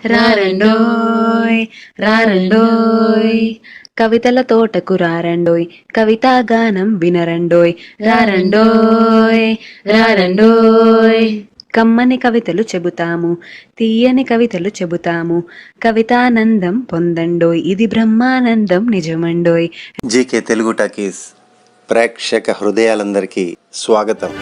రారండోయ్ రారండోయ్ కవితల తోటకు రారండోయ్, కవితా గానం వినరండోయ్. రారండోయ్ రారండోయ్ కమ్మని కవితలు చెబుతాము, తీయని కవితలు చెబుతాము, కవితానందం పొందండోయ్, ఇది బ్రహ్మానందం నిజమండోయ్. జీకే తెలుగు టాకీస్ ప్రేక్షక హృదయాలందరికీ స్వాగతం.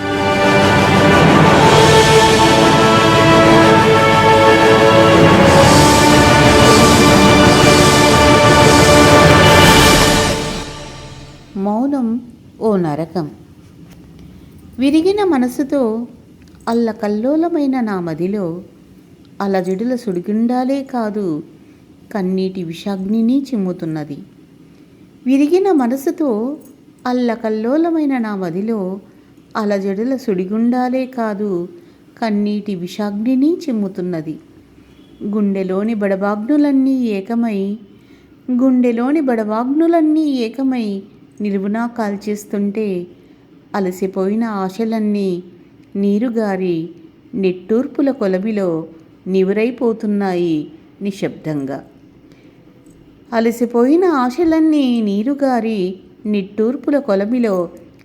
మౌనం ఓ నరకం. విరిగిన మనసుతో అల్లకల్లోలమైన నా మదిలో అలజడుల సుడిగుండాలే కాదు, కన్నీటి విషాగ్నిని చిమ్ముతున్నది. విరిగిన మనసుతో అల్లకల్లోలమైన నా మదిలో అలజడుల సుడిగుండాలే కాదు, కన్నీటి విషాగ్నిని చిమ్ముతున్నది. గుండెలోని బడబాగ్నులన్నీ ఏకమై నిలువునా కాల్చేస్తుంటే, అలసిపోయిన ఆశలన్నీ నీరుగారి నిట్టూర్పుల కొలమిలో నివురైపోతున్నాయి నిశ్శబ్దంగా. అలసిపోయిన ఆశలన్నీ నీరుగారి నిట్టూర్పుల కొలమిలో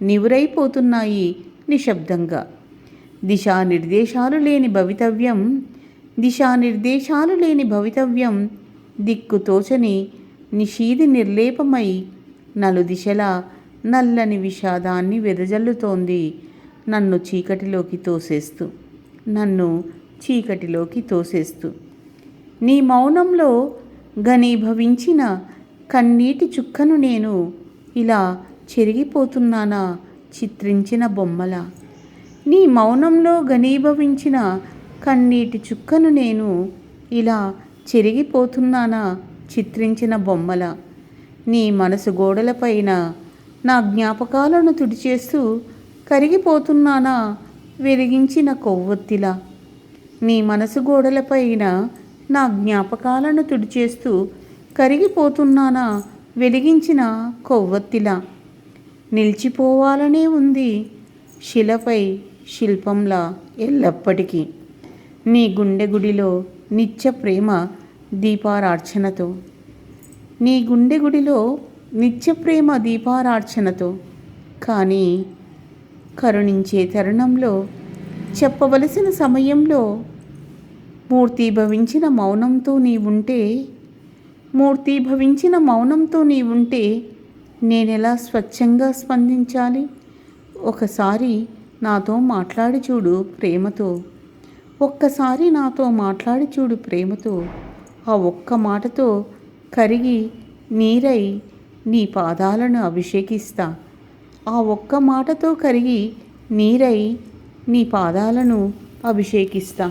నివురైపోతున్నాయి నిశ్శబ్దంగా. దిశానిర్దేశాలు లేని భవితవ్యం దిక్కుతోచని నిషీది నిర్లేపమై నలుదిశలా నల్లని విషాదాన్ని వెదజల్లుతోంది, నన్ను చీకటిలోకి తోసేస్తూ. నీ మౌనంలో ఘనీభవించిన కన్నీటి చుక్కను నేను ఇలా చెరిగిపోతున్నానా చిత్రించిన బొమ్మలా. నీ మౌనంలో ఘనీభవించిన కన్నీటి చుక్కను నేను ఇలా చెరిగిపోతున్నానా చిత్రించిన బొమ్మలా. నీ మనసు గోడలపైన నా జ్ఞాపకాలను తుడిచేస్తూ కరిగిపోతున్నానా వెలిగించిన కొవ్వొత్తిలా. నీ మనసు గోడలపైన నా జ్ఞాపకాలను తుడిచేస్తూ కరిగిపోతున్నానా వెలిగించిన కొవ్వొత్తిలా. నిలిచిపోవాలనే ఉంది శిలపై శిల్పంలా ఎల్లప్పటికీ, నీ గుండె గుడిలో నిత్య ప్రేమ దీపారార్చనతో. కానీ కరుణించే తరుణంలో, చెప్పవలసిన సమయంలో మూర్తీభవించిన మౌనంతో నీవుంటే నేనెలా స్వచ్ఛంగా స్పందించాలి? ఒక్కసారి నాతో మాట్లాడి చూడు ప్రేమతో. ఆ ఒక్క మాటతో కరిగి నీరై నీ పాదాలను అభిషేకిస్తా.